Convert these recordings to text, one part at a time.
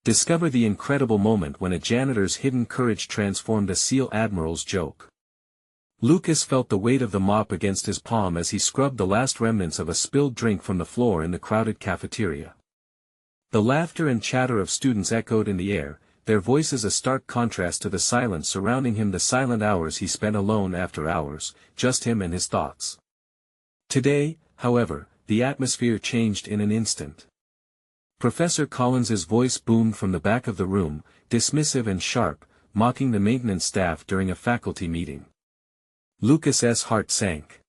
Discover the incredible moment when a janitor's hidden courage transformed a SEAL admiral's joke. Lucas felt the weight of the mop against his palm as he scrubbed the last remnants of a spilled drink from the floor in the crowded cafeteria. The laughter and chatter of students echoed in the air, their voices a stark contrast to the silence surrounding him, the silent hours he spent alone after hours, just him and his thoughts. Today, however, the atmosphere changed in an instant. Professor Collins's voice boomed from the back of the room, dismissive and sharp, mocking the maintenance staff during a faculty meeting. Lucas's heart sank.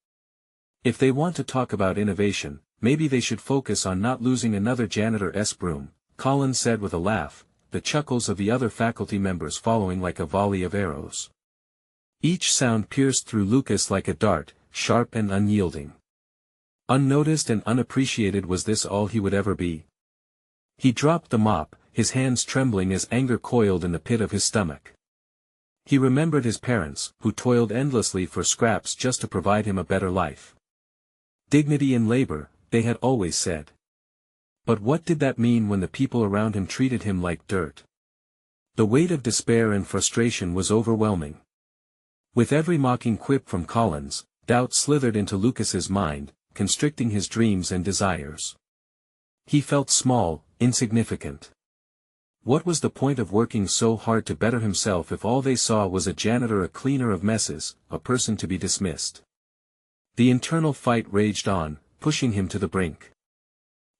If they want to talk about innovation, maybe they should focus on not losing another janitor-esque broom, Collins said with a laugh, the chuckles of the other faculty members following like a volley of arrows. Each sound pierced through Lucas like a dart, sharp and unyielding. Unnoticed and unappreciated, was this all he would ever be? He dropped the mop, his hands trembling as anger coiled in the pit of his stomach. He remembered his parents, who toiled endlessly for scraps just to provide him a better life. Dignity in labor, they had always said. But what did that mean when the people around him treated him like dirt? The weight of despair and frustration was overwhelming. With every mocking quip from Collins, doubt slithered into Lucas's mind, constricting his dreams and desires. He felt small, insignificant. What was the point of working so hard to better himself if all they saw was a janitor, a cleaner of messes, a person to be dismissed? The internal fight raged on, pushing him to the brink.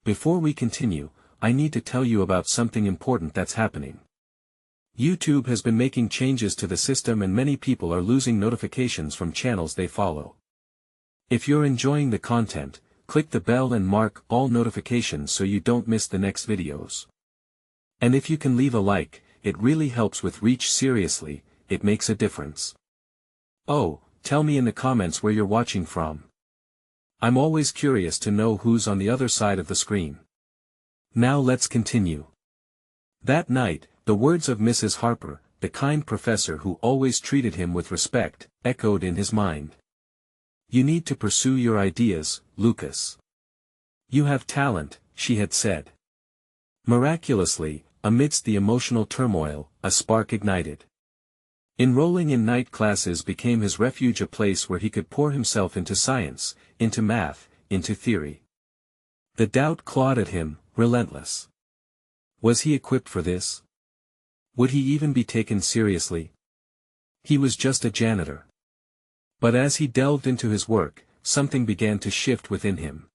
Before we continue, I need to tell you about something important that's happening. YouTube has been making changes to the system and many people are losing notifications from channels they follow. If you're enjoying the content, click the bell and mark all notifications so you don't miss the next videos. And if you can leave a like, it really helps with reach. Seriously, it makes a difference. Oh, tell me in the comments where you're watching from. I'm always curious to know who's on the other side of the screen. Now let's continue. That night, the words of Mrs. Harper, the kind professor who always treated him with respect, echoed in his mind. You need to pursue your ideas, Lucas. You have talent, she had said. Miraculously, amidst the emotional turmoil, a spark ignited. Enrolling in night classes became his refuge, a place where he could pour himself into science, into math, into theory. The doubt clawed at him, relentless. Was he equipped for this? Would he even be taken seriously? He was just a janitor. But as he delved into his work, something began to shift within him.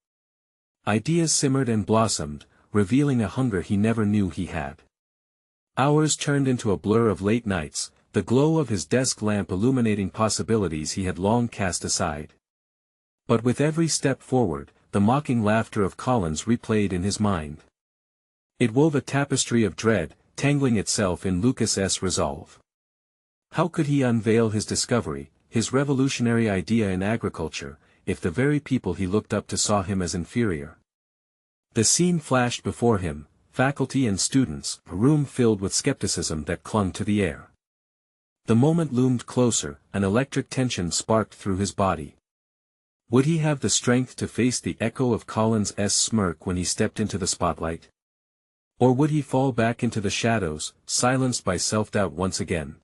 Ideas simmered and blossomed, revealing a hunger he never knew he had. Hours turned into a blur of late nights, the glow of his desk lamp illuminating possibilities he had long cast aside. But with every step forward, the mocking laughter of Collins replayed in his mind. It wove a tapestry of dread, tangling itself in Lucas's resolve. How could he unveil his discovery, his revolutionary idea in agriculture, if the very people he looked up to saw him as inferior? The scene flashed before him, faculty and students, a room filled with skepticism that clung to the air. The moment loomed closer, an electric tension sparked through his body. Would he have the strength to face the echo of Collins's smirk when he stepped into the spotlight? Or would he fall back into the shadows, silenced by self-doubt once again?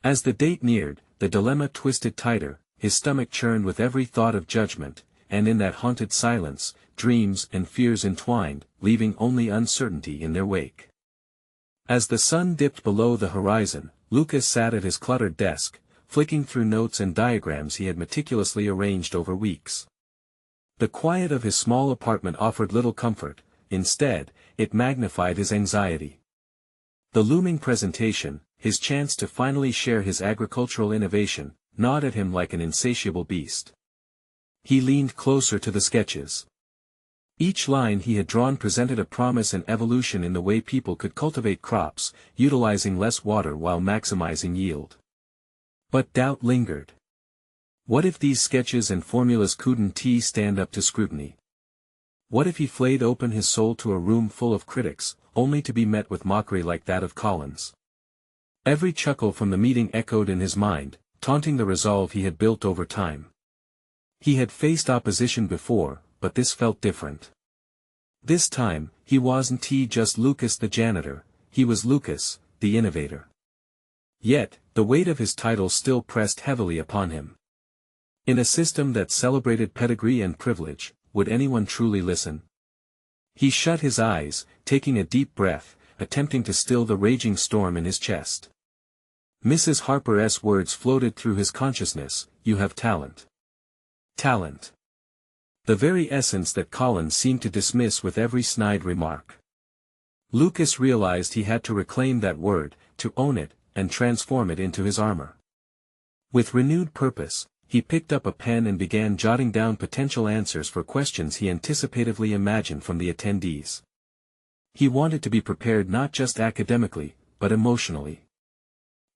As the date neared, the dilemma twisted tighter, his stomach churned with every thought of judgment, and in that haunted silence, dreams and fears entwined, leaving only uncertainty in their wake. As the sun dipped below the horizon, Lucas sat at his cluttered desk, flicking through notes and diagrams he had meticulously arranged over weeks. The quiet of his small apartment offered little comfort, instead, it magnified his anxiety. The looming presentation, his chance to finally share his agricultural innovation, gnawed at him like an insatiable beast. He leaned closer to the sketches. Each line he had drawn presented a promise and evolution in the way people could cultivate crops, utilizing less water while maximizing yield. But doubt lingered. What if these sketches and formulas couldn't stand up to scrutiny? What if he flayed open his soul to a room full of critics, only to be met with mockery like that of Collins? Every chuckle from the meeting echoed in his mind, taunting the resolve he had built over time. He had faced opposition before, but this felt different. This time, he wasn't just Lucas the janitor, he was Lucas, the innovator. Yet, the weight of his title still pressed heavily upon him. In a system that celebrated pedigree and privilege, would anyone truly listen? He shut his eyes, taking a deep breath, attempting to still the raging storm in his chest. Mrs. Harper's words floated through his consciousness, "You have talent." Talent. The very essence that Collins seemed to dismiss with every snide remark. Lucas realized he had to reclaim that word, to own it, and transform it into his armor. With renewed purpose, he picked up a pen and began jotting down potential answers for questions he anticipatively imagined from the attendees. He wanted to be prepared not just academically, but emotionally.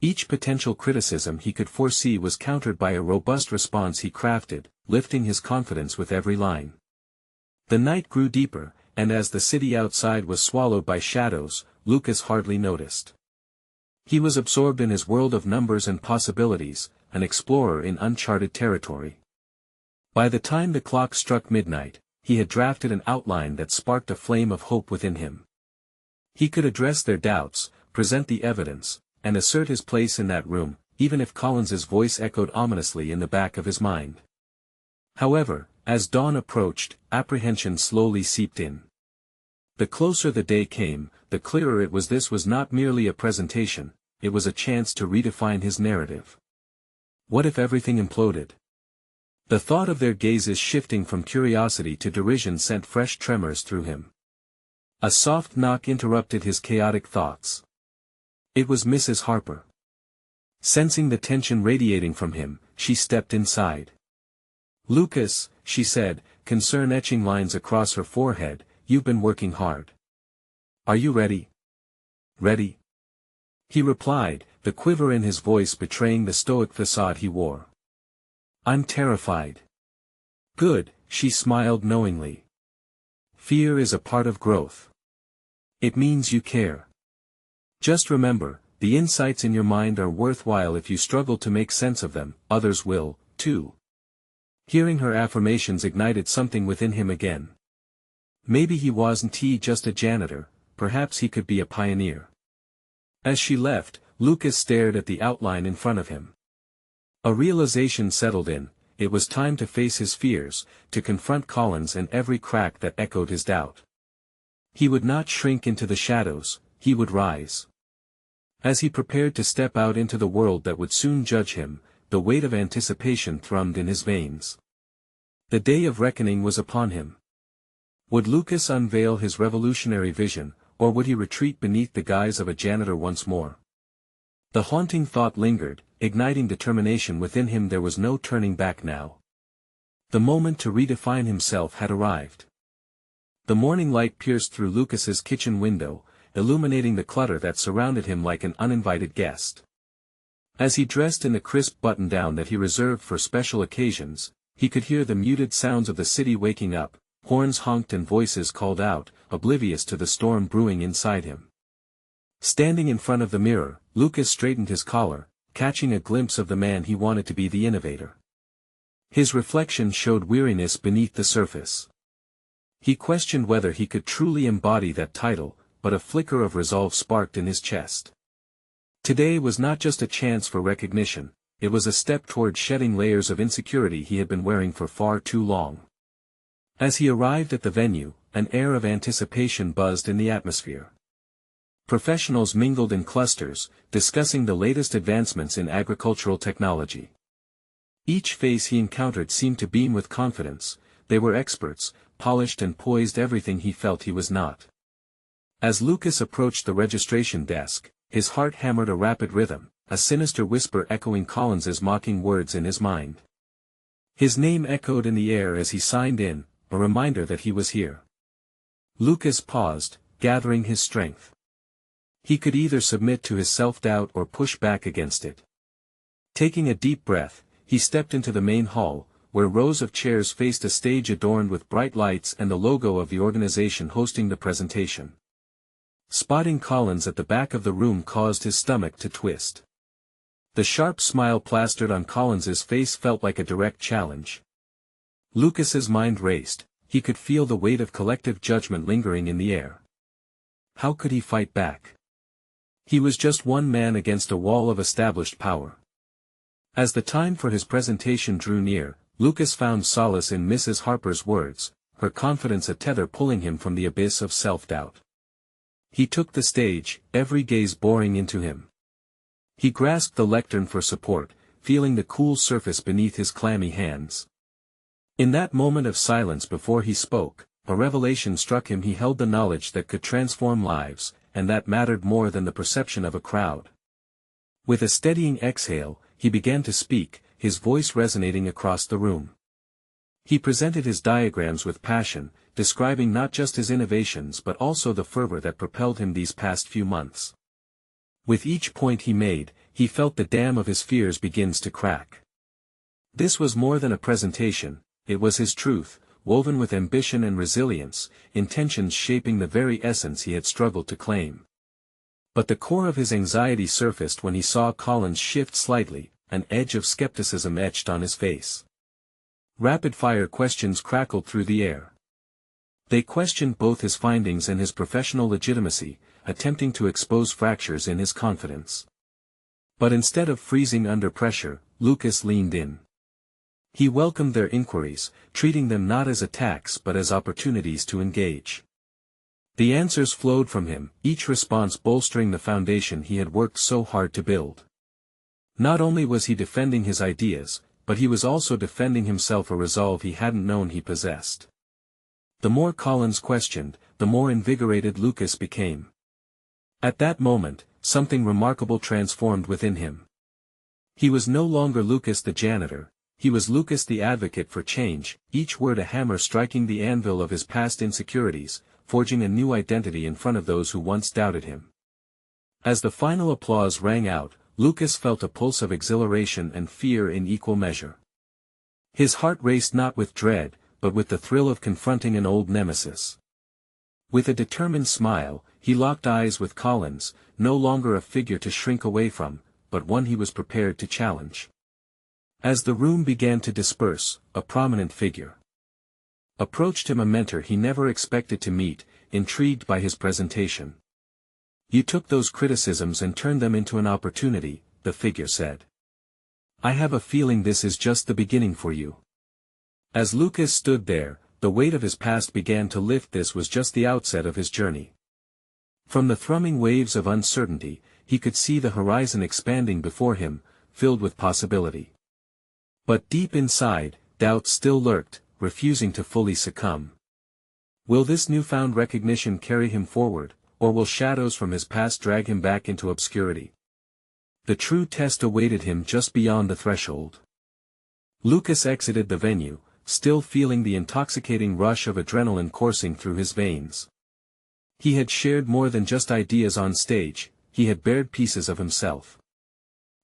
Each potential criticism he could foresee was countered by a robust response he crafted, lifting his confidence with every line. The night grew deeper, and as the city outside was swallowed by shadows, Lucas hardly noticed. He was absorbed in his world of numbers and possibilities, an explorer in uncharted territory. By the time the clock struck midnight, he had drafted an outline that sparked a flame of hope within him. He could address their doubts, present the evidence, and assert his place in that room, even if Collins's voice echoed ominously in the back of his mind. However, as dawn approached, apprehension slowly seeped in. The closer the day came, the clearer it was this was not merely a presentation, it was a chance to redefine his narrative. What if everything imploded? The thought of their gazes shifting from curiosity to derision sent fresh tremors through him. A soft knock interrupted his chaotic thoughts. It was Mrs. Harper. Sensing the tension radiating from him, she stepped inside. "Lucas," she said, concern etching lines across her forehead, "you've been working hard. Are you ready?" "Ready?" he replied, the quiver in his voice betraying the stoic facade he wore. "I'm terrified." "Good," she smiled knowingly. "Fear is a part of growth. It means you care. Just remember, the insights in your mind are worthwhile if you struggle to make sense of them, others will, too." Hearing her affirmations ignited something within him again. Maybe he wasn't just a janitor, perhaps he could be a pioneer. As she left, Lucas stared at the outline in front of him. A realization settled in, it was time to face his fears, to confront Collins and every crack that echoed his doubt. He would not shrink into the shadows, he would rise. As he prepared to step out into the world that would soon judge him, the weight of anticipation thrummed in his veins. The day of reckoning was upon him. Would Lucas unveil his revolutionary vision, or would he retreat beneath the guise of a janitor once more? The haunting thought lingered, igniting determination within him. There was no turning back now. The moment to redefine himself had arrived. The morning light pierced through Lucas's kitchen window, illuminating the clutter that surrounded him like an uninvited guest. As he dressed in the crisp button-down that he reserved for special occasions, he could hear the muted sounds of the city waking up, horns honked and voices called out, oblivious to the storm brewing inside him. Standing in front of the mirror, Lucas straightened his collar, catching a glimpse of the man he wanted to be, the innovator. His reflection showed weariness beneath the surface. He questioned whether he could truly embody that title, but a flicker of resolve sparked in his chest. Today was not just a chance for recognition, it was a step toward shedding layers of insecurity he had been wearing for far too long. As he arrived at the venue, an air of anticipation buzzed in the atmosphere. Professionals mingled in clusters, discussing the latest advancements in agricultural technology. Each face he encountered seemed to beam with confidence. They were experts, polished and poised, everything he felt he was not. As Lucas approached the registration desk, his heart hammered a rapid rhythm, a sinister whisper echoing Collins's mocking words in his mind. His name echoed in the air as he signed in, a reminder that he was here. Lucas paused, gathering his strength. He could either submit to his self-doubt or push back against it. Taking a deep breath, he stepped into the main hall, where rows of chairs faced a stage adorned with bright lights and the logo of the organization hosting the presentation. Spotting Collins at the back of the room caused his stomach to twist. The sharp smile plastered on Collins's face felt like a direct challenge. Lucas's mind raced, he could feel the weight of collective judgment lingering in the air. How could he fight back? He was just one man against a wall of established power. As the time for his presentation drew near, Lucas found solace in Mrs. Harper's words, her confidence a tether pulling him from the abyss of self-doubt. He took the stage, every gaze boring into him. He grasped the lectern for support, feeling the cool surface beneath his clammy hands. In that moment of silence before he spoke, a revelation struck him. He held the knowledge that could transform lives, and that mattered more than the perception of a crowd. With a steadying exhale, he began to speak, his voice resonating across the room. He presented his diagrams with passion, describing not just his innovations but also the fervor that propelled him these past few months. With each point he made, he felt the dam of his fears begins to crack. This was more than a presentation, it was his truth, woven with ambition and resilience, intentions shaping the very essence he had struggled to claim. But the core of his anxiety surfaced when he saw Collins shift slightly, an edge of skepticism etched on his face. Rapid-fire questions crackled through the air. They questioned both his findings and his professional legitimacy, attempting to expose fractures in his confidence. But instead of freezing under pressure, Lucas leaned in. He welcomed their inquiries, treating them not as attacks but as opportunities to engage. The answers flowed from him, each response bolstering the foundation he had worked so hard to build. Not only was he defending his ideas, but he was also defending himself, a resolve he hadn't known he possessed. The more Collins questioned, the more invigorated Lucas became. At that moment, something remarkable transformed within him. He was no longer Lucas the janitor, he was Lucas the advocate for change, each word a hammer striking the anvil of his past insecurities, forging a new identity in front of those who once doubted him. As the final applause rang out, Lucas felt a pulse of exhilaration and fear in equal measure. His heart raced not with dread, but with the thrill of confronting an old nemesis. With a determined smile, he locked eyes with Collins, no longer a figure to shrink away from, but one he was prepared to challenge. As the room began to disperse, a prominent figure approached him, a mentor he never expected to meet, intrigued by his presentation. "You took those criticisms and turned them into an opportunity," the figure said. "I have a feeling this is just the beginning for you." As Lucas stood there, the weight of his past began to lift. This was just the outset of his journey. From the thrumming waves of uncertainty, he could see the horizon expanding before him, filled with possibility. But deep inside, doubt still lurked, refusing to fully succumb. Will this newfound recognition carry him forward, or will shadows from his past drag him back into obscurity? The true test awaited him just beyond the threshold. Lucas exited the venue, still feeling the intoxicating rush of adrenaline coursing through his veins. He had shared more than just ideas on stage, he had bared pieces of himself.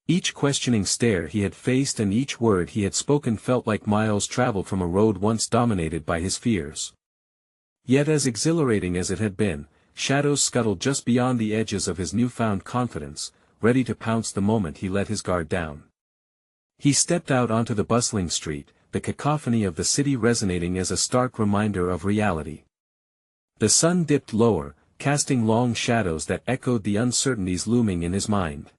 Each questioning stare he had faced and each word he had spoken felt like miles traveled from a road once dominated by his fears. Yet as exhilarating as it had been, shadows scuttled just beyond the edges of his newfound confidence, ready to pounce the moment he let his guard down. He stepped out onto the bustling street, the cacophony of the city resonating as a stark reminder of reality. The sun dipped lower, casting long shadows that echoed the uncertainties looming in his mind.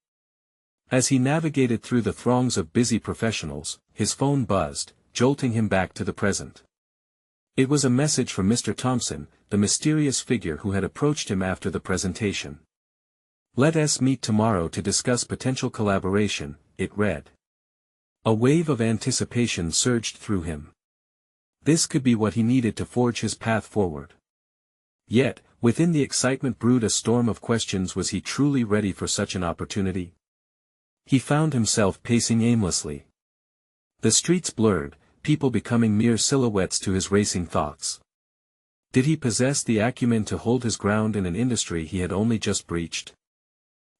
As he navigated through the throngs of busy professionals, his phone buzzed, jolting him back to the present. It was a message from Mr. Thompson, the mysterious figure who had approached him after the presentation. "Let us meet tomorrow to discuss potential collaboration," it read. A wave of anticipation surged through him. This could be what he needed to forge his path forward. Yet, within the excitement brewed a storm of questions. Was he truly ready for such an opportunity? He found himself pacing aimlessly. The streets blurred, people becoming mere silhouettes to his racing thoughts. Did he possess the acumen to hold his ground in an industry he had only just breached?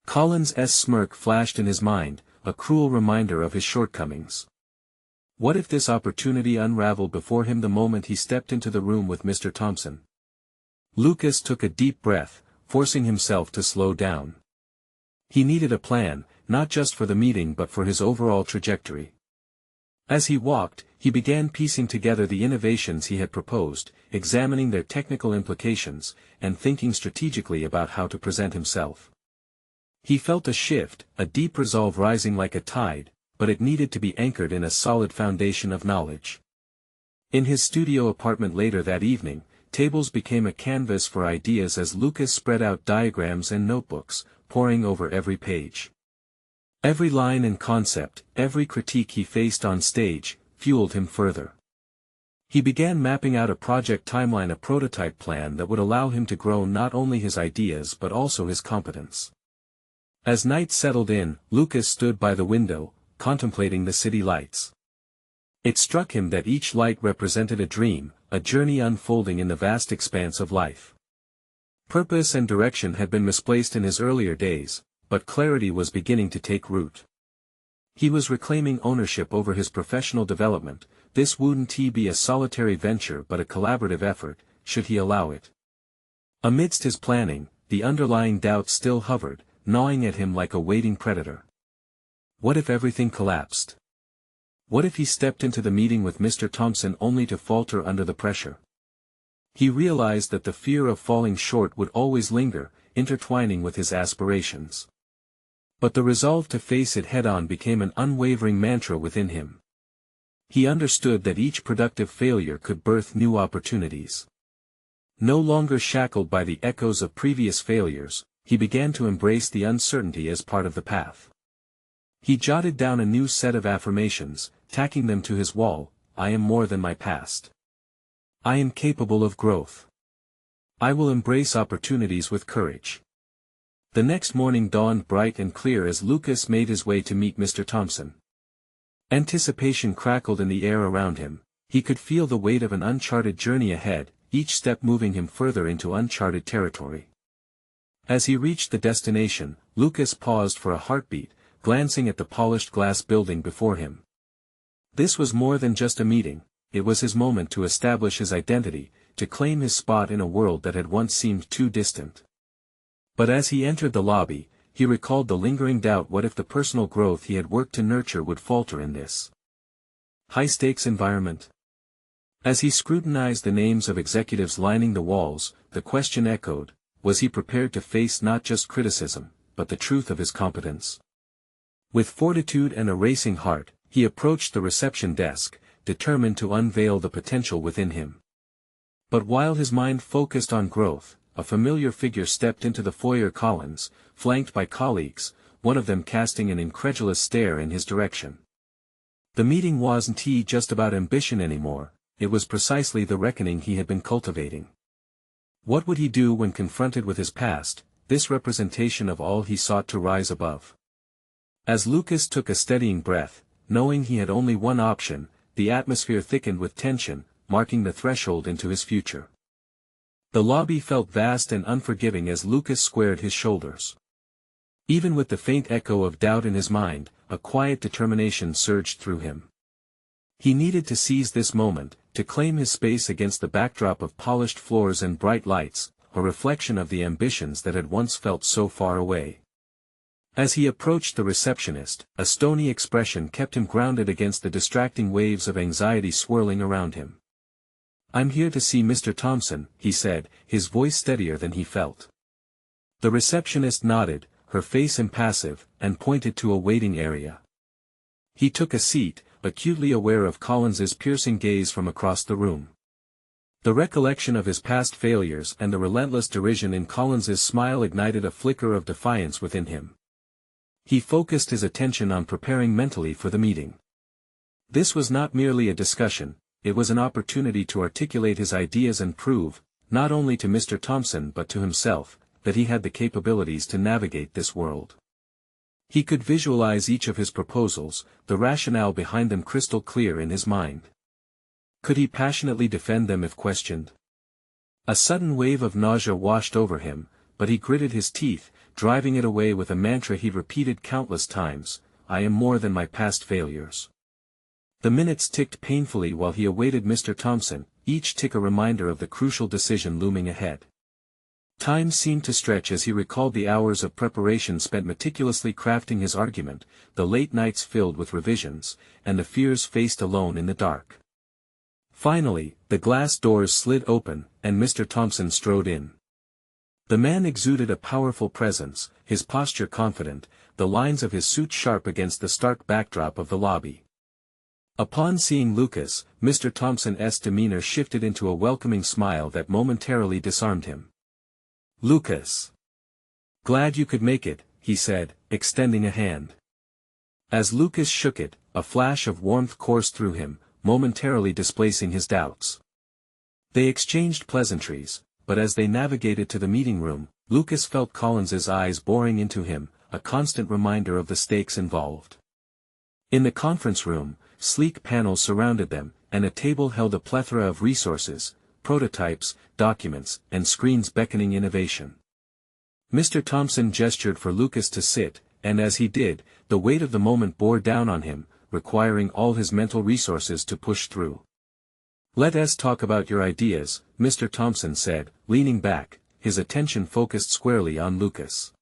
Collins' smirk flashed in his mind, a cruel reminder of his shortcomings. What if this opportunity unraveled before him the moment he stepped into the room with Mr. Thompson? Lucas took a deep breath, forcing himself to slow down. He needed a plan, not just for the meeting but for his overall trajectory. As he walked, he began piecing together the innovations he had proposed, examining their technical implications, and thinking strategically about how to present himself. He felt a shift, a deep resolve rising like a tide, but it needed to be anchored in a solid foundation of knowledge. In his studio apartment later that evening, tables became a canvas for ideas as Lucas spread out diagrams and notebooks, poring over every page. Every line and concept, every critique he faced on stage, fueled him further. He began mapping out a project timeline, a prototype plan that would allow him to grow not only his ideas but also his competence. As night settled in, Lucas stood by the window, contemplating the city lights. It struck him that each light represented a dream, a journey unfolding in the vast expanse of life. Purpose and direction had been misplaced in his earlier days, but clarity was beginning to take root. He was reclaiming ownership over his professional development. This wouldn't be a solitary venture but a collaborative effort, should he allow it. Amidst his planning, the underlying doubt still hovered, gnawing at him like a waiting predator. What if everything collapsed? What if he stepped into the meeting with Mr. Thompson only to falter under the pressure? He realized that the fear of falling short would always linger, intertwining with his aspirations. But the resolve to face it head-on became an unwavering mantra within him. He understood that each productive failure could birth new opportunities. No longer shackled by the echoes of previous failures, he began to embrace the uncertainty as part of the path. He jotted down a new set of affirmations, tacking them to his wall. I am more than my past. I am capable of growth. I will embrace opportunities with courage. The next morning dawned bright and clear as Lucas made his way to meet Mr. Thompson. Anticipation crackled in the air around him. He could feel the weight of an uncharted journey ahead, each step moving him further into uncharted territory. As he reached the destination, Lucas paused for a heartbeat, glancing at the polished glass building before him. This was more than just a meeting, it was his moment to establish his identity, to claim his spot in a world that had once seemed too distant. But as he entered the lobby, he recalled the lingering doubt: what if the personal growth he had worked to nurture would falter in this high-stakes environment? As he scrutinized the names of executives lining the walls, the question echoed: was he prepared to face not just criticism, but the truth of his competence? With fortitude and a racing heart, he approached the reception desk, determined to unveil the potential within him. But while his mind focused on growth, a familiar figure stepped into the foyer. Collins, flanked by colleagues, one of them casting an incredulous stare in his direction. The meeting wasn't just about ambition anymore, it was precisely the reckoning he had been cultivating. What would he do when confronted with his past, this representation of all he sought to rise above? As Lucas took a steadying breath, knowing he had only one option, the atmosphere thickened with tension, marking the threshold into his future. The lobby felt vast and unforgiving as Lucas squared his shoulders. Even with the faint echo of doubt in his mind, a quiet determination surged through him. He needed to seize this moment, to claim his space against the backdrop of polished floors and bright lights, a reflection of the ambitions that had once felt so far away. As he approached the receptionist, a stony expression kept him grounded against the distracting waves of anxiety swirling around him. I'm here to see Mr. Thompson, he said, his voice steadier than he felt. The receptionist nodded, her face impassive, and pointed to a waiting area. He took a seat, acutely aware of Collins's piercing gaze from across the room. The recollection of his past failures and the relentless derision in Collins's smile ignited a flicker of defiance within him. He focused his attention on preparing mentally for the meeting. This was not merely a discussion, it was an opportunity to articulate his ideas and prove, not only to Mr. Thompson but to himself, that he had the capabilities to navigate this world. He could visualize each of his proposals, the rationale behind them crystal clear in his mind. Could he passionately defend them if questioned? A sudden wave of nausea washed over him, but he gritted his teeth, driving it away with a mantra he repeated countless times: I am more than my past failures. The minutes ticked painfully while he awaited Mr. Thompson, each tick a reminder of the crucial decision looming ahead. Time seemed to stretch as he recalled the hours of preparation spent meticulously crafting his argument, the late nights filled with revisions, and the fears faced alone in the dark. Finally, the glass doors slid open, and Mr. Thompson strode in. The man exuded a powerful presence, his posture confident, the lines of his suit sharp against the stark backdrop of the lobby. Upon seeing Lucas, Mr. Thompson's demeanor shifted into a welcoming smile that momentarily disarmed him. "Lucas. Glad you could make it," he said, extending a hand. As Lucas shook it, a flash of warmth coursed through him, momentarily displacing his doubts. They exchanged pleasantries, but as they navigated to the meeting room, Lucas felt Collins's eyes boring into him, a constant reminder of the stakes involved. In the conference room, sleek panels surrounded them, and a table held a plethora of resources, prototypes, documents, and screens beckoning innovation. Mr. Thompson gestured for Lucas to sit, and as he did, the weight of the moment bore down on him, requiring all his mental resources to push through. "Let us talk about your ideas," Mr. Thompson said, leaning back, his attention focused squarely on Lucas.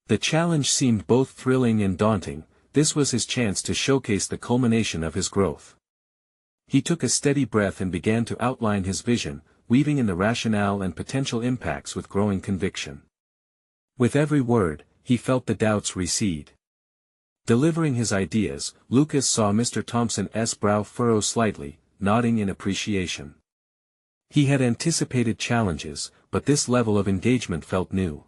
The challenge seemed both thrilling and daunting. This was his chance to showcase the culmination of his growth. He took a steady breath and began to outline his vision, weaving in the rationale and potential impacts with growing conviction. With every word, he felt the doubts recede. Delivering his ideas, Lucas saw Mr. Thompson's brow furrow slightly, nodding in appreciation. He had anticipated challenges, but this level of engagement felt new.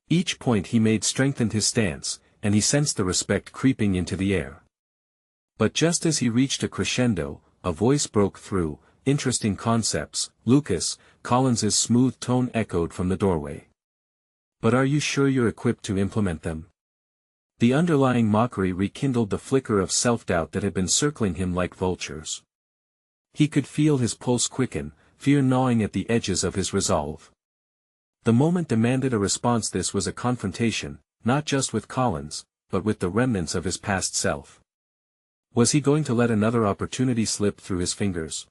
Each point he made strengthened his stance, and he sensed the respect creeping into the air. But just as he reached a crescendo, a voice broke through. "Interesting concepts, Lucas," Collins's smooth tone echoed from the doorway. "But are you sure you're equipped to implement them?" The underlying mockery rekindled the flicker of self-doubt that had been circling him like vultures. He could feel his pulse quicken, fear gnawing at the edges of his resolve. The moment demanded a response. This was a confrontation, not just with Collins, but with the remnants of his past self. Was he going to let another opportunity slip through his fingers?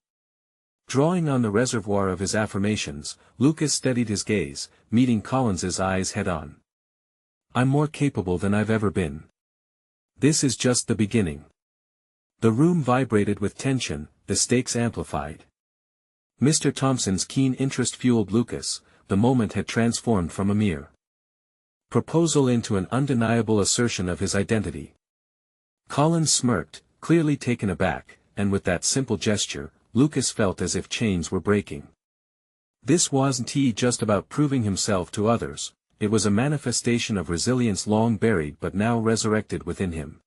Drawing on the reservoir of his affirmations, Lucas steadied his gaze, meeting Collins's eyes head-on. "I'm more capable than I've ever been. This is just the beginning." The room vibrated with tension, the stakes amplified. Mr. Thompson's keen interest fueled Lucas. The moment had transformed from a mere proposal into an undeniable assertion of his identity. Collins smirked, clearly taken aback, and with that simple gesture, Lucas felt as if chains were breaking. This wasn't just about proving himself to others, it was a manifestation of resilience long buried but now resurrected within him.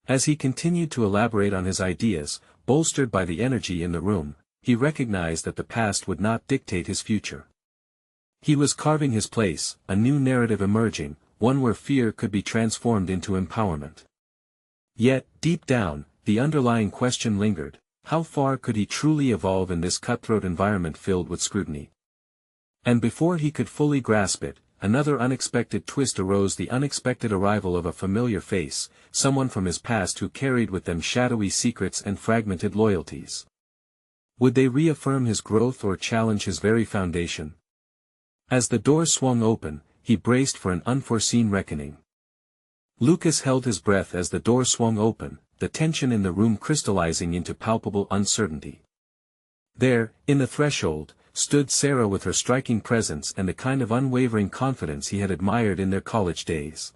As he continued to elaborate on his ideas, bolstered by the energy in the room, he recognized that the past would not dictate his future. He was carving his place, a new narrative emerging, one where fear could be transformed into empowerment. Yet, deep down, the underlying question lingered: how far could he truly evolve in this cutthroat environment filled with scrutiny? And before he could fully grasp it, another unexpected twist arose: the unexpected arrival of a familiar face, someone from his past who carried with them shadowy secrets and fragmented loyalties. Would they reaffirm his growth or challenge his very foundation? As the door swung open, he braced for an unforeseen reckoning. Lucas held his breath as the door swung open, the tension in the room crystallizing into palpable uncertainty. There, in the threshold, stood Sarah with her striking presence and the kind of unwavering confidence he had admired in their college days.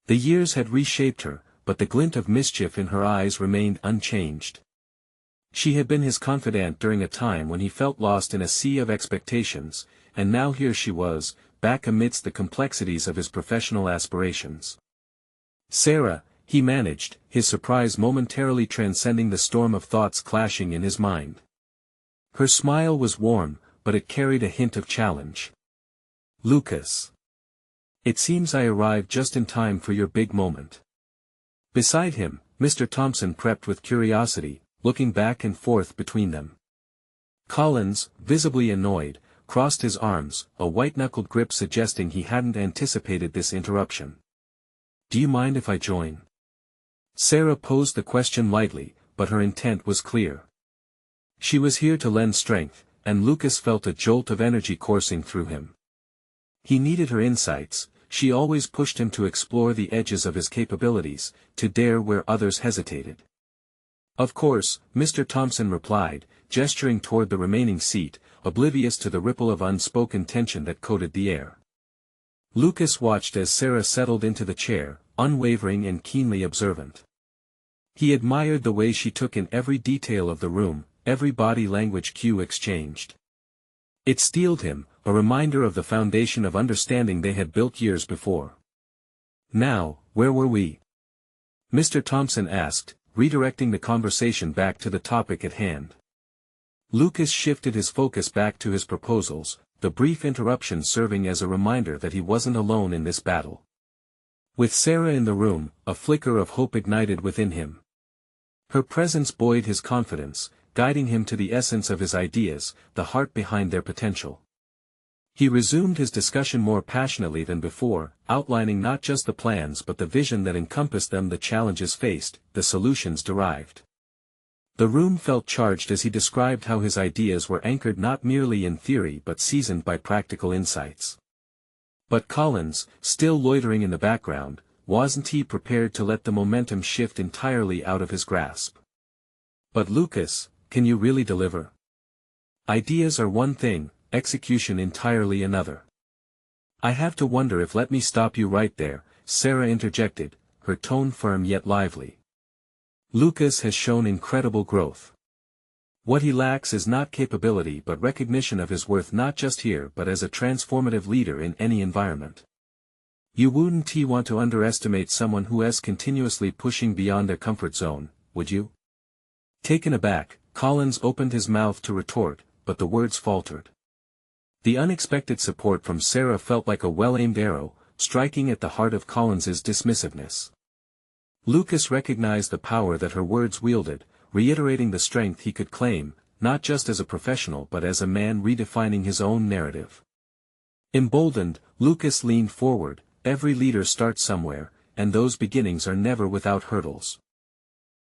The years had reshaped her, but the glint of mischief in her eyes remained unchanged. She had been his confidant during a time when he felt lost in a sea of expectations, and now here she was, back amidst the complexities of his professional aspirations. "Sarah," he managed, his surprise momentarily transcending the storm of thoughts clashing in his mind. Her smile was warm, but it carried a hint of challenge. "Lucas. It seems I arrived just in time for your big moment." Beside him, Mr. Thompson crept with curiosity, looking back and forth between them. Collins, visibly annoyed, crossed his arms, a white-knuckled grip suggesting he hadn't anticipated this interruption. "Do you mind if I join?" Sarah posed the question lightly, but her intent was clear. She was here to lend strength, and Lucas felt a jolt of energy coursing through him. He needed her insights. She always pushed him to explore the edges of his capabilities, to dare where others hesitated. "Of course," Mr. Thompson replied, gesturing toward the remaining seat, oblivious to the ripple of unspoken tension that coated the air. Lucas watched as Sarah settled into the chair, unwavering and keenly observant. He admired the way she took in every detail of the room, every body language cue exchanged. It steeled him, a reminder of the foundation of understanding they had built years before. "Now, where were we?" Mr. Thompson asked, redirecting the conversation back to the topic at hand. Lucas shifted his focus back to his proposals, the brief interruption serving as a reminder that he wasn't alone in this battle. With Sarah in the room, a flicker of hope ignited within him. Her presence buoyed his confidence, guiding him to the essence of his ideas, the heart behind their potential. He resumed his discussion more passionately than before, outlining not just the plans but the vision that encompassed them, the challenges faced, the solutions derived. The room felt charged as he described how his ideas were anchored not merely in theory but seasoned by practical insights. But Collins, still loitering in the background, wasn't he prepared to let the momentum shift entirely out of his grasp. "But Lucas, can you really deliver? Ideas are one thing, execution entirely another." "I have to wonder if." "Let me stop you right there," Sarah interjected, her tone firm yet lively. "Lucas has shown incredible growth. What he lacks is not capability but recognition of his worth, not just here but as a transformative leader in any environment. You wouldn't want to underestimate someone who is continuously pushing beyond their comfort zone, would you?" Taken aback, Collins opened his mouth to retort, but the words faltered. The unexpected support from Sarah felt like a well-aimed arrow, striking at the heart of Collins's dismissiveness. Lucas recognized the power that her words wielded, reiterating the strength he could claim, not just as a professional but as a man redefining his own narrative. Emboldened, Lucas leaned forward. "Every leader starts somewhere, and those beginnings are never without hurdles.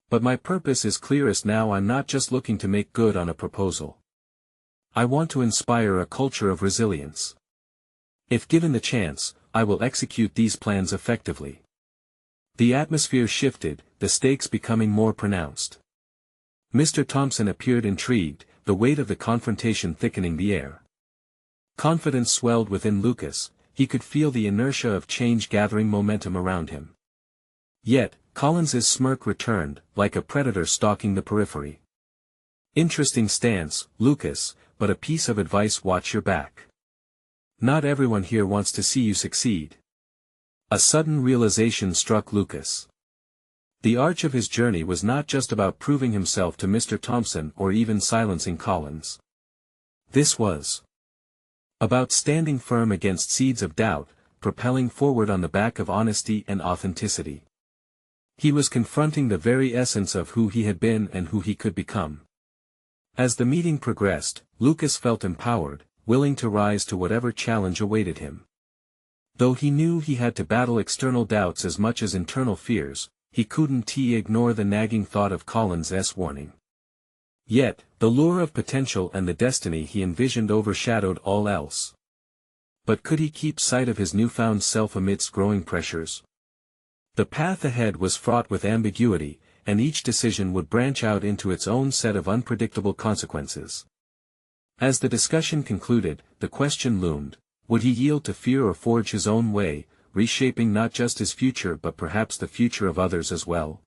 But my purpose is clearest now. I'm not just looking to make good on a proposal. I want to inspire a culture of resilience. If given the chance, I will execute these plans effectively." The atmosphere shifted, the stakes becoming more pronounced. Mr. Thompson appeared intrigued, the weight of the confrontation thickening the air. Confidence swelled within Lucas, he could feel the inertia of change gathering momentum around him. Yet, Collins's smirk returned, like a predator stalking the periphery. "Interesting stance, Lucas, but a piece of advice: watch your back. Not everyone here wants to see you succeed." A sudden realization struck Lucas. The arch of his journey was not just about proving himself to Mr. Thompson or even silencing Collins. This was about standing firm against seeds of doubt, propelling forward on the back of honesty and authenticity. He was confronting the very essence of who he had been and who he could become. As the meeting progressed, Lucas felt empowered, willing to rise to whatever challenge awaited him. Though he knew he had to battle external doubts as much as internal fears, he couldn't ignore the nagging thought of Collins's warning. Yet, the lure of potential and the destiny he envisioned overshadowed all else. But could he keep sight of his newfound self amidst growing pressures? The path ahead was fraught with ambiguity, and each decision would branch out into its own set of unpredictable consequences. As the discussion concluded, the question loomed: would he yield to fear or forge his own way, reshaping not just his future but perhaps the future of others as well?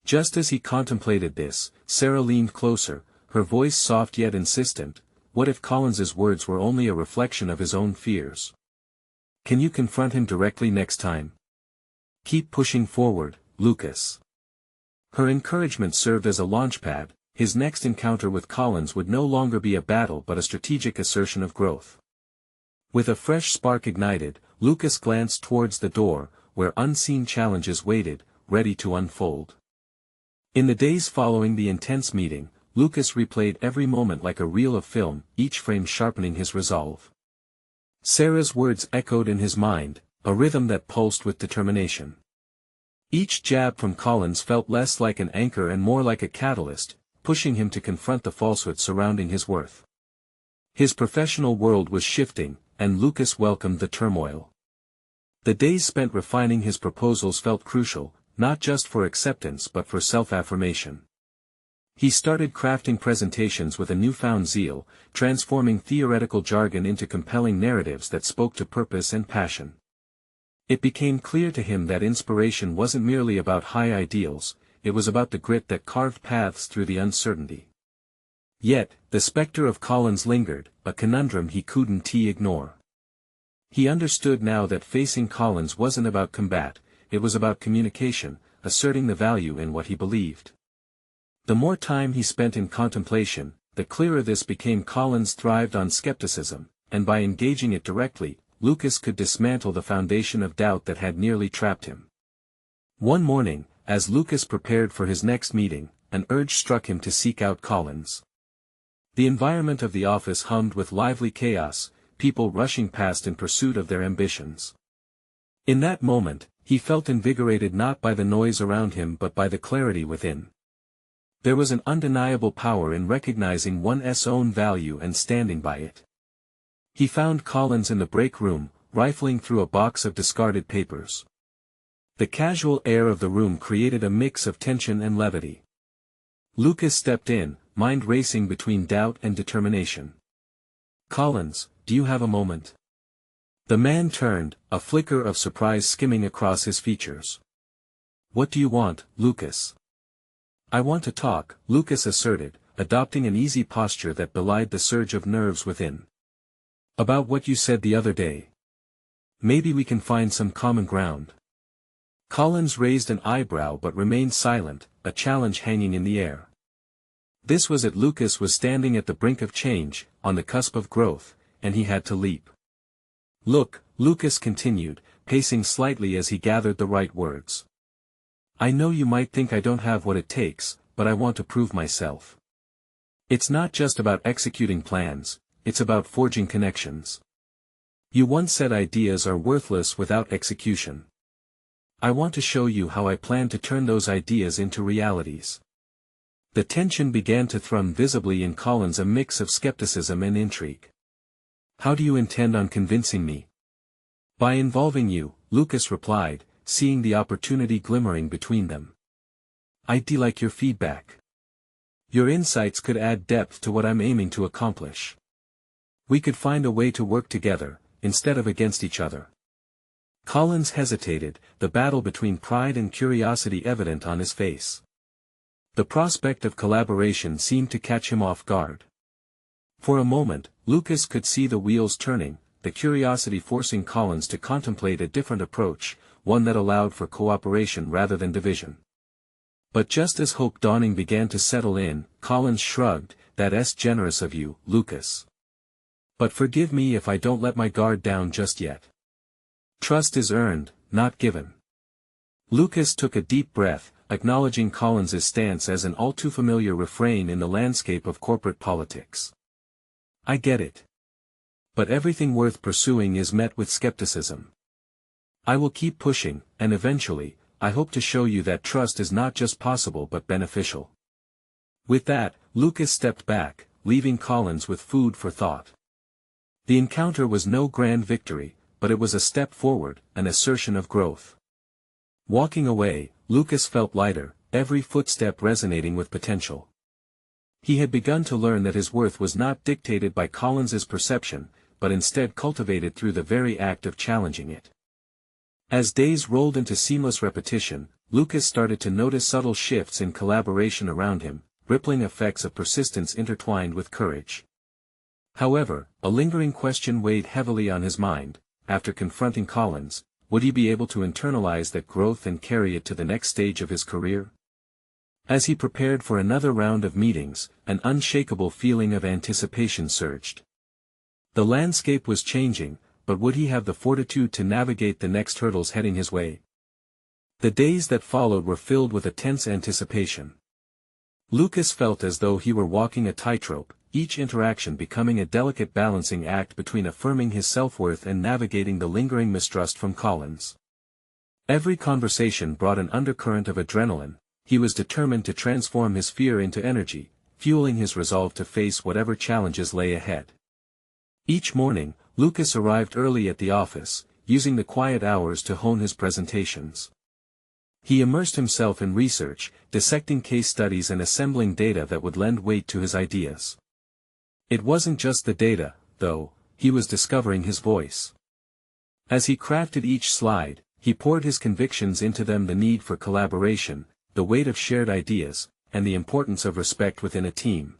Just as he contemplated this, Sarah leaned closer, her voice soft yet insistent. What if Collins's words were only a reflection of his own fears? Can you confront him directly next time? Keep pushing forward, Lucas. Her encouragement served as a launchpad. His next encounter with Collins would no longer be a battle but a strategic assertion of growth. With a fresh spark ignited, Lucas glanced towards the door, where unseen challenges waited, ready to unfold. In the days following the intense meeting, Lucas replayed every moment like a reel of film, each frame sharpening his resolve. Sarah's words echoed in his mind, a rhythm that pulsed with determination. Each jab from Collins felt less like an anchor and more like a catalyst, pushing him to confront the falsehood surrounding his worth. His professional world was shifting, and Lucas welcomed the turmoil. The days spent refining his proposals felt crucial, not just for acceptance but for self-affirmation. He started crafting presentations with a newfound zeal, transforming theoretical jargon into compelling narratives that spoke to purpose and passion. It became clear to him that inspiration wasn't merely about high ideals, it was about the grit that carved paths through the uncertainty. Yet, the specter of Collins lingered, a conundrum he couldn't ignore. He understood now that facing Collins wasn't about combat, it was about communication, asserting the value in what he believed. The more time he spent in contemplation, the clearer this became. Collins thrived on skepticism, and by engaging it directly, Lucas could dismantle the foundation of doubt that had nearly trapped him. One morning, as Lucas prepared for his next meeting, an urge struck him to seek out Collins. The environment of the office hummed with lively chaos, people rushing past in pursuit of their ambitions. In that moment, he felt invigorated not by the noise around him but by the clarity within. There was an undeniable power in recognizing one's own value and standing by it. He found Collins in the break room, rifling through a box of discarded papers. The casual air of the room created a mix of tension and levity. Lucas stepped in, mind racing between doubt and determination. "Collins, do you have a moment?" The man turned, a flicker of surprise skimming across his features. "What do you want, Lucas?" "I want to talk," Lucas asserted, adopting an easy posture that belied the surge of nerves within. "About what you said the other day. Maybe we can find some common ground." Collins raised an eyebrow but remained silent, a challenge hanging in the air. This was it. Lucas was standing at the brink of change, on the cusp of growth, and he had to leap. "Look," Lucas continued, pacing slightly as he gathered the right words. "I know you might think I don't have what it takes, but I want to prove myself. It's not just about executing plans, it's about forging connections. You once said ideas are worthless without execution. I want to show you how I plan to turn those ideas into realities." The tension began to thrum visibly in Collins, a mix of skepticism and intrigue. "How do you intend on convincing me?" "By involving you," Lucas replied, seeing the opportunity glimmering between them. "I'd like your feedback. Your insights could add depth to what I'm aiming to accomplish. We could find a way to work together, instead of against each other." Collins hesitated, the battle between pride and curiosity evident on his face. The prospect of collaboration seemed to catch him off guard. For a moment, Lucas could see the wheels turning, the curiosity forcing Collins to contemplate a different approach, one that allowed for cooperation rather than division. But just as hope dawning began to settle in, Collins shrugged. "That's generous of you, Lucas. But forgive me if I don't let my guard down just yet. Trust is earned, not given." Lucas took a deep breath, acknowledging Collins's stance as an all-too-familiar refrain in the landscape of corporate politics. "I get it. But everything worth pursuing is met with skepticism. I will keep pushing, and eventually, I hope to show you that trust is not just possible but beneficial." With that, Lucas stepped back, leaving Collins with food for thought. The encounter was no grand victory, but it was a step forward, an assertion of growth. Walking away, Lucas felt lighter, every footstep resonating with potential. He had begun to learn that his worth was not dictated by Collins's perception, but instead cultivated through the very act of challenging it. As days rolled into seamless repetition, Lucas started to notice subtle shifts in collaboration around him, rippling effects of persistence intertwined with courage. However, a lingering question weighed heavily on his mind. After confronting Collins, would he be able to internalize that growth and carry it to the next stage of his career? As he prepared for another round of meetings, an unshakable feeling of anticipation surged. The landscape was changing, but would he have the fortitude to navigate the next hurdles heading his way? The days that followed were filled with a tense anticipation. Lucas felt as though he were walking a tightrope, each interaction becoming a delicate balancing act between affirming his self-worth and navigating the lingering mistrust from Collins. Every conversation brought an undercurrent of adrenaline. He was determined to transform his fear into energy, fueling his resolve to face whatever challenges lay ahead. Each morning, Lucas arrived early at the office, using the quiet hours to hone his presentations. He immersed himself in research, dissecting case studies and assembling data that would lend weight to his ideas. It wasn't just the data, though, he was discovering his voice. As he crafted each slide, he poured his convictions into them: the need for collaboration, the weight of shared ideas, and the importance of respect within a team.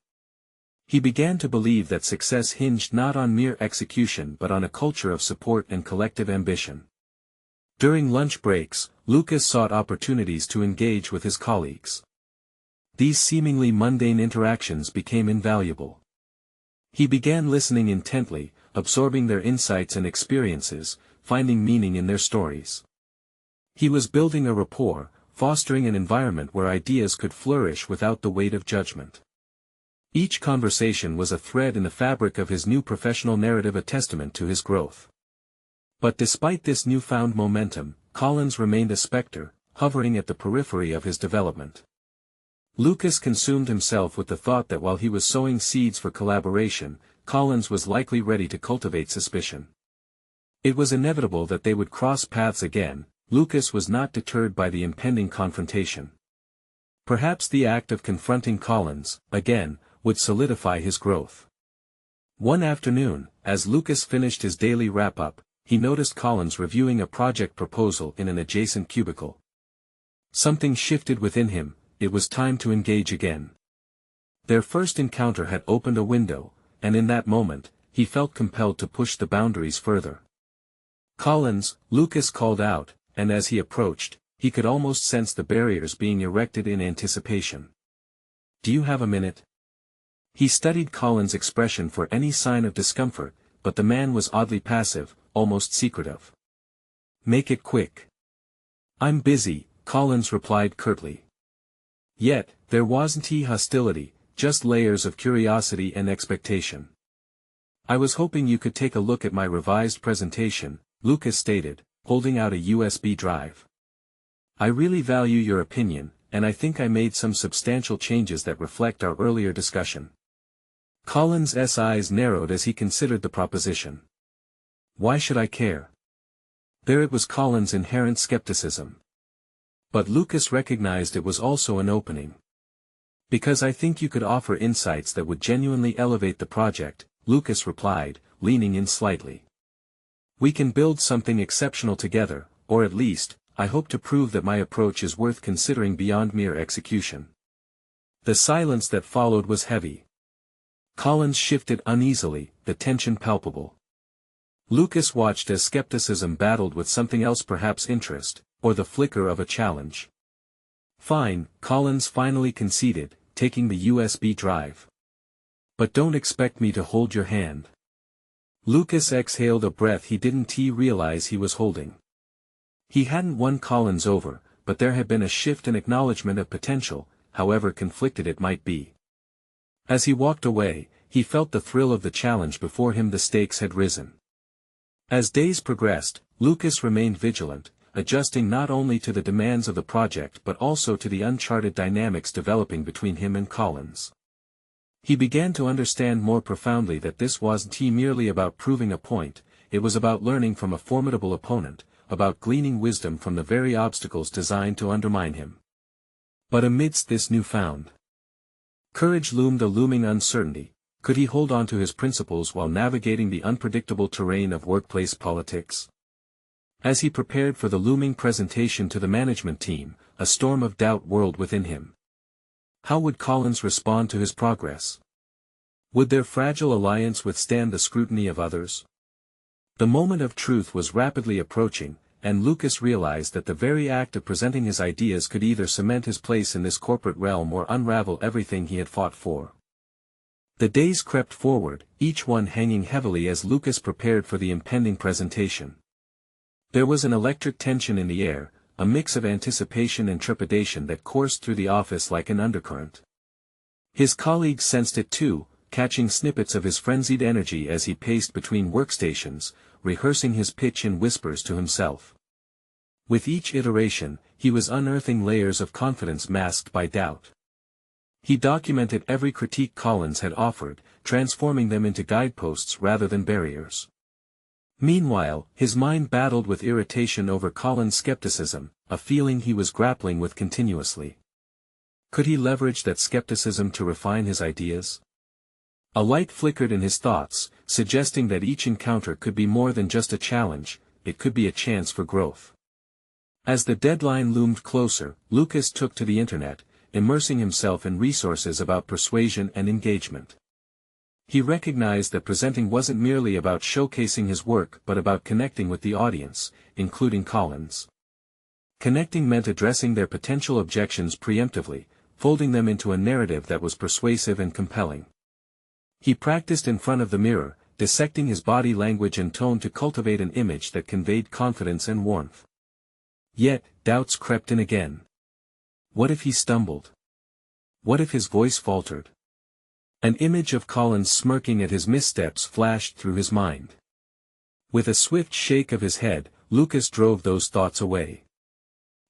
He began to believe that success hinged not on mere execution but on a culture of support and collective ambition. During lunch breaks, Lucas sought opportunities to engage with his colleagues. These seemingly mundane interactions became invaluable. He began listening intently, absorbing their insights and experiences, finding meaning in their stories. He was building a rapport, fostering an environment where ideas could flourish without the weight of judgment. Each conversation was a thread in the fabric of his new professional narrative, a testament to his growth. But despite this newfound momentum, Collins remained a specter, hovering at the periphery of his development. Lucas consumed himself with the thought that while he was sowing seeds for collaboration, Collins was likely ready to cultivate suspicion. It was inevitable that they would cross paths again. Lucas was not deterred by the impending confrontation. Perhaps the act of confronting Collins, again, would solidify his growth. One afternoon, as Lucas finished his daily wrap-up, he noticed Collins reviewing a project proposal in an adjacent cubicle. Something shifted within him. It was time to engage again. Their first encounter had opened a window, and in that moment, he felt compelled to push the boundaries further. "Collins," Lucas called out, and as he approached, he could almost sense the barriers being erected in anticipation. "Do you have a minute?" He studied Collins' expression for any sign of discomfort, but the man was oddly passive, almost secretive. "Make it quick." "I'm busy," Collins replied curtly. Yet, there wasn't hostility, just layers of curiosity and expectation. "I was hoping you could take a look at my revised presentation," Lucas stated, holding out a USB drive. "I really value your opinion, and I think I made some substantial changes that reflect our earlier discussion." Collins' eyes narrowed as he considered the proposition. "Why should I care?" There it was, Collins' inherent skepticism. But Lucas recognized it was also an opening. "Because I think you could offer insights that would genuinely elevate the project," Lucas replied, leaning in slightly. "We can build something exceptional together, or at least, I hope to prove that my approach is worth considering beyond mere execution." The silence that followed was heavy. Collins shifted uneasily, the tension palpable. Lucas watched as skepticism battled with something else, perhaps interest, or the flicker of a challenge. "Fine," Collins finally conceded, taking the USB drive. "But don't expect me to hold your hand." Lucas exhaled a breath he didn't realize he was holding. He hadn't won Collins over, but there had been a shift in acknowledgement of potential, however conflicted it might be. As he walked away, he felt the thrill of the challenge before him. The stakes had risen. As days progressed, Lucas remained vigilant, adjusting not only to the demands of the project but also to the uncharted dynamics developing between him and Collins. He began to understand more profoundly that this wasn't merely about proving a point, it was about learning from a formidable opponent, about gleaning wisdom from the very obstacles designed to undermine him. But amidst this newfound courage loomed a looming uncertainty. Could he hold on to his principles while navigating the unpredictable terrain of workplace politics? As he prepared for the looming presentation to the management team, a storm of doubt whirled within him. How would Collins respond to his progress? Would their fragile alliance withstand the scrutiny of others? The moment of truth was rapidly approaching, and Lucas realized that the very act of presenting his ideas could either cement his place in this corporate realm or unravel everything he had fought for. The days crept forward, each one hanging heavily as Lucas prepared for the impending presentation. There was an electric tension in the air, a mix of anticipation and trepidation that coursed through the office like an undercurrent. His colleagues sensed it too, catching snippets of his frenzied energy as he paced between workstations, rehearsing his pitch in whispers to himself. With each iteration, he was unearthing layers of confidence masked by doubt. He documented every critique Collins had offered, transforming them into guideposts rather than barriers. Meanwhile, his mind battled with irritation over Colin's skepticism, a feeling he was grappling with continuously. Could he leverage that skepticism to refine his ideas? A light flickered in his thoughts, suggesting that each encounter could be more than just a challenge, it could be a chance for growth. As the deadline loomed closer, Lucas took to the internet, immersing himself in resources about persuasion and engagement. He recognized that presenting wasn't merely about showcasing his work but about connecting with the audience, including Colin's. Connecting meant addressing their potential objections preemptively, folding them into a narrative that was persuasive and compelling. He practiced in front of the mirror, dissecting his body language and tone to cultivate an image that conveyed confidence and warmth. Yet, doubts crept in again. What if he stumbled? What if his voice faltered? An image of Collins smirking at his missteps flashed through his mind. With a swift shake of his head, Lucas drove those thoughts away.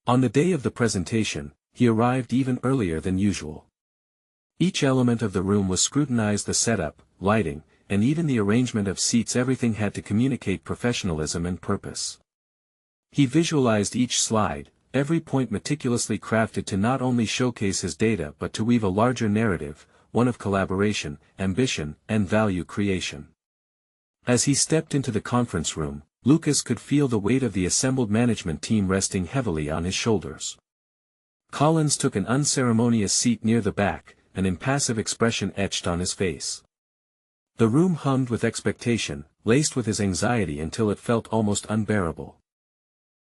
On the day of the presentation, he arrived even earlier than usual. Each element of the room was scrutinized: the setup, lighting, and even the arrangement of seats. Everything had to communicate professionalism and purpose. He visualized each slide, every point meticulously crafted to not only showcase his data but to weave a larger narrative, one of collaboration, ambition, and value creation. As he stepped into the conference room, Lucas could feel the weight of the assembled management team resting heavily on his shoulders. Collins took an unceremonious seat near the back, an impassive expression etched on his face. The room hummed with expectation, laced with his anxiety until it felt almost unbearable.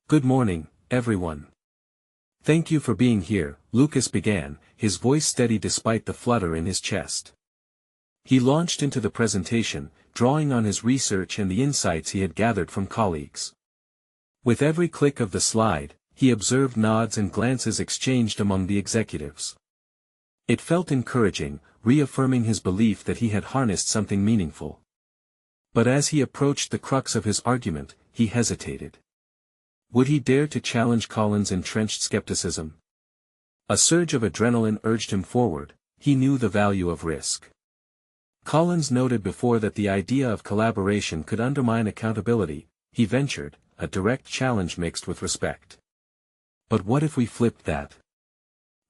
"Good morning, everyone. Thank you for being here," Lucas began, his voice steady despite the flutter in his chest. He launched into the presentation, drawing on his research and the insights he had gathered from colleagues. With every click of the slide, he observed nods and glances exchanged among the executives. It felt encouraging, reaffirming his belief that he had harnessed something meaningful. But as he approached the crux of his argument, he hesitated. Would he dare to challenge Collins' entrenched skepticism? A surge of adrenaline urged him forward. He knew the value of risk. Collins noted before that the idea of collaboration could undermine accountability. He ventured, a direct challenge mixed with respect. But what if we flipped that?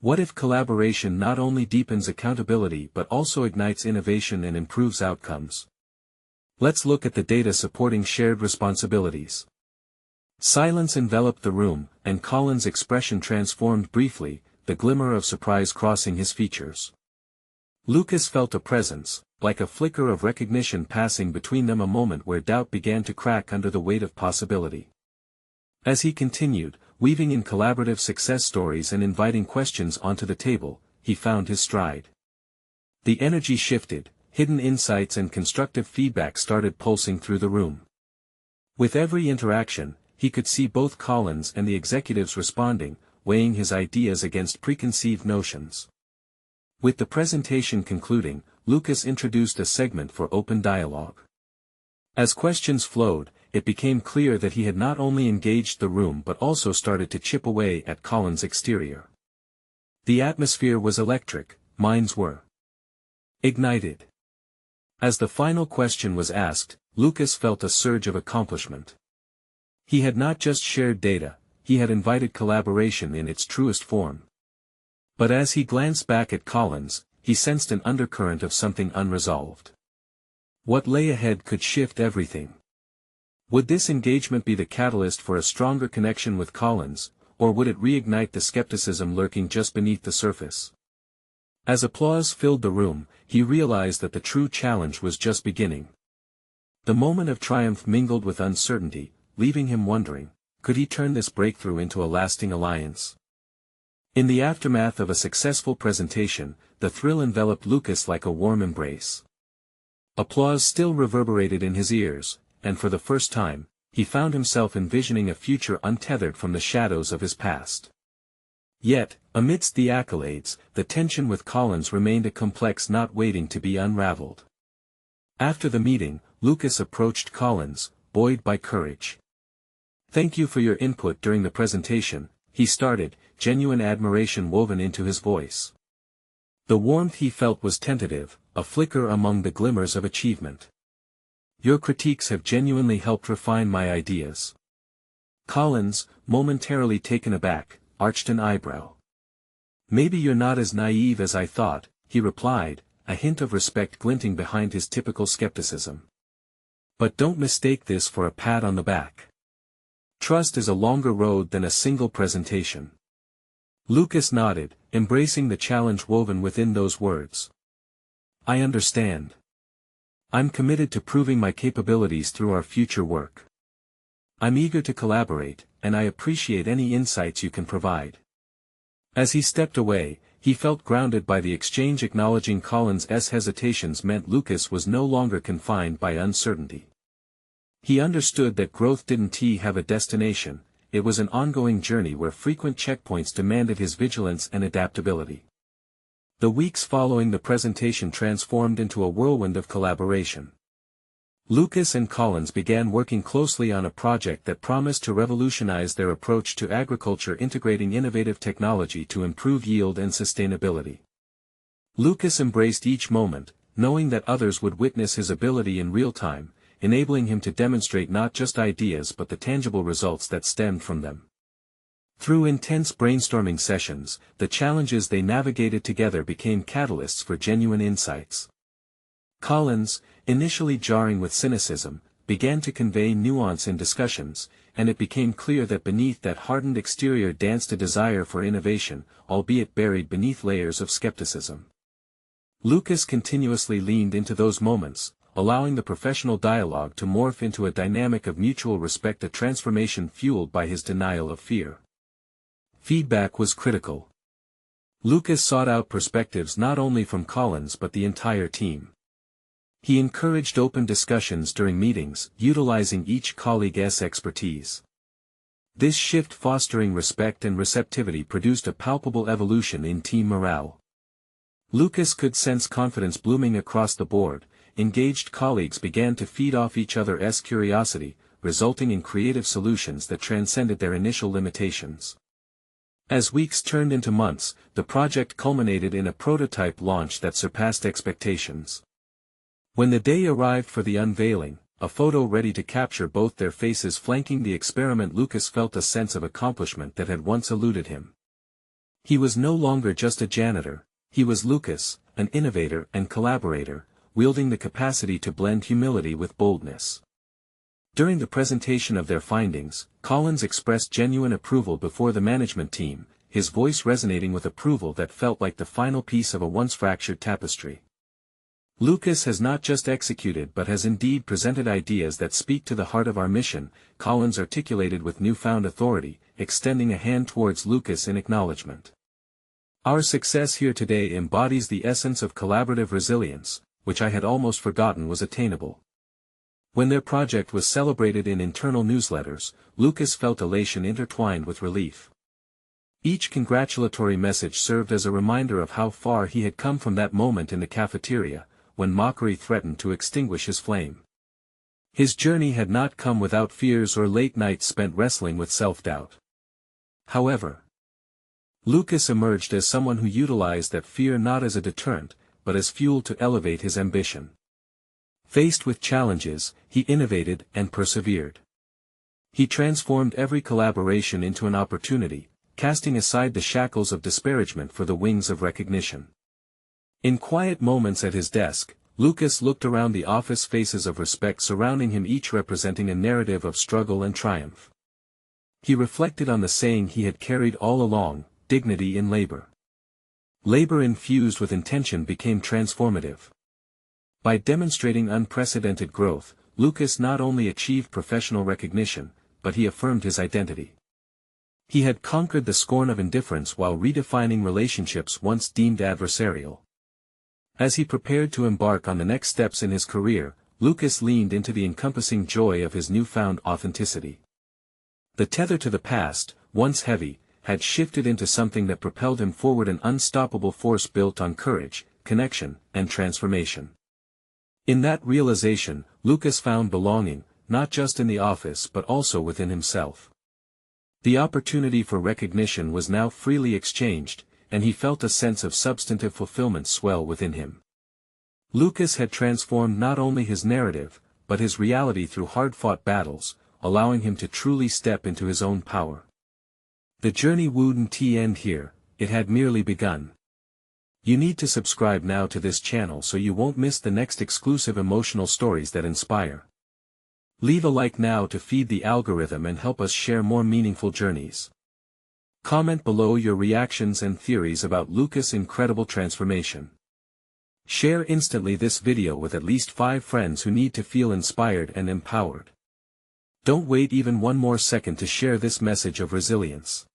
What if collaboration not only deepens accountability but also ignites innovation and improves outcomes? Let's look at the data supporting shared responsibilities. Silence enveloped the room, and Collins' expression transformed briefly, the glimmer of surprise crossing his features. Lucas felt a presence, like a flicker of recognition passing between them, a moment where doubt began to crack under the weight of possibility. As he continued, weaving in collaborative success stories and inviting questions onto the table, he found his stride. The energy shifted, hidden insights and constructive feedback started pulsing through the room. With every interaction, he could see both Collins and the executives responding, weighing his ideas against preconceived notions. With the presentation concluding, Lucas introduced a segment for open dialogue. As questions flowed, it became clear that he had not only engaged the room but also started to chip away at Collins' exterior. The atmosphere was electric, minds were ignited. As the final question was asked, Lucas felt a surge of accomplishment. He had not just shared data, he had invited collaboration in its truest form. But as he glanced back at Collins, he sensed an undercurrent of something unresolved. What lay ahead could shift everything. Would this engagement be the catalyst for a stronger connection with Collins, or would it reignite the skepticism lurking just beneath the surface? As applause filled the room, he realized that the true challenge was just beginning. The moment of triumph mingled with uncertainty, leaving him wondering, could he turn this breakthrough into a lasting alliance? In the aftermath of a successful presentation, the thrill enveloped Lucas like a warm embrace. Applause still reverberated in his ears, and for the first time, he found himself envisioning a future untethered from the shadows of his past. Yet, amidst the accolades, the tension with Collins remained a complex knot waiting to be unraveled. After the meeting, Lucas approached Collins, buoyed by courage. "Thank you for your input during the presentation," he started, genuine admiration woven into his voice. The warmth he felt was tentative, a flicker among the glimmers of achievement. Your critiques have genuinely helped refine my ideas. Collins, momentarily taken aback, arched an eyebrow. Maybe you're not as naive as I thought, he replied, a hint of respect glinting behind his typical skepticism. But don't mistake this for a pat on the back. Trust is a longer road than a single presentation. Lucas nodded, embracing the challenge woven within those words. I understand. I'm committed to proving my capabilities through our future work. I'm eager to collaborate, and I appreciate any insights you can provide. As he stepped away, he felt grounded by the exchange. Acknowledging Collins' hesitations meant Lucas was no longer confined by uncertainty. He understood that growth didn't have a destination, it was an ongoing journey where frequent checkpoints demanded his vigilance and adaptability. The weeks following the presentation transformed into a whirlwind of collaboration. Lucas and Collins began working closely on a project that promised to revolutionize their approach to agriculture, integrating innovative technology to improve yield and sustainability. Lucas embraced each moment, knowing that others would witness his ability in real time, enabling him to demonstrate not just ideas but the tangible results that stemmed from them. Through intense brainstorming sessions, the challenges they navigated together became catalysts for genuine insights. Collins, initially jarring with cynicism, began to convey nuance in discussions, and it became clear that beneath that hardened exterior danced a desire for innovation, albeit buried beneath layers of skepticism. Lucas continuously leaned into those moments, allowing the professional dialogue to morph into a dynamic of mutual respect, a transformation fueled by his denial of fear. Feedback was critical. Lucas sought out perspectives not only from Collins but the entire team. He encouraged open discussions during meetings, utilizing each colleague's expertise. This shift, fostering respect and receptivity, produced a palpable evolution in team morale. Lucas could sense confidence blooming across the board. Engaged colleagues began to feed off each other's curiosity, resulting in creative solutions that transcended their initial limitations. As weeks turned into months, the project culminated in a prototype launch that surpassed expectations. When the day arrived for the unveiling, a photo ready to capture both their faces flanking the experiment, Lucas felt a sense of accomplishment that had once eluded him. He was no longer just a janitor, he was Lucas, an innovator and collaborator, wielding the capacity to blend humility with boldness. During the presentation of their findings, Collins expressed genuine approval before the management team, his voice resonating with approval that felt like the final piece of a once fractured tapestry. Lucas has not just executed but has indeed presented ideas that speak to the heart of our mission, Collins articulated with newfound authority, extending a hand towards Lucas in acknowledgement. Our success here today embodies the essence of collaborative resilience, which I had almost forgotten was attainable. When their project was celebrated in internal newsletters, Lucas felt elation intertwined with relief. Each congratulatory message served as a reminder of how far he had come from that moment in the cafeteria, when mockery threatened to extinguish his flame. His journey had not come without fears or late nights spent wrestling with self-doubt. However, Lucas emerged as someone who utilized that fear not as a deterrent, but as fuel to elevate his ambition. Faced with challenges, he innovated and persevered. He transformed every collaboration into an opportunity, casting aside the shackles of disparagement for the wings of recognition. In quiet moments at his desk, Lucas looked around the office, faces of respect surrounding him, each representing a narrative of struggle and triumph. He reflected on the saying he had carried all along, dignity in labor. Labor infused with intention became transformative. By demonstrating unprecedented growth, Lucas not only achieved professional recognition, but he affirmed his identity. He had conquered the scorn of indifference while redefining relationships once deemed adversarial. As he prepared to embark on the next steps in his career, Lucas leaned into the encompassing joy of his newfound authenticity. The tether to the past, once heavy, had shifted into something that propelled him forward, an unstoppable force built on courage, connection, and transformation. In that realization, Lucas found belonging, not just in the office but also within himself. The opportunity for recognition was now freely exchanged, and he felt a sense of substantive fulfillment swell within him. Lucas had transformed not only his narrative, but his reality through hard-fought battles, allowing him to truly step into his own power. The journey wouldn't end here, it had merely begun. You need to subscribe now to this channel so you won't miss the next exclusive emotional stories that inspire. Leave a like now to feed the algorithm and help us share more meaningful journeys. Comment below your reactions and theories about Lucas' incredible transformation. Share instantly this video with at least 5 friends who need to feel inspired and empowered. Don't wait even one more second to share this message of resilience.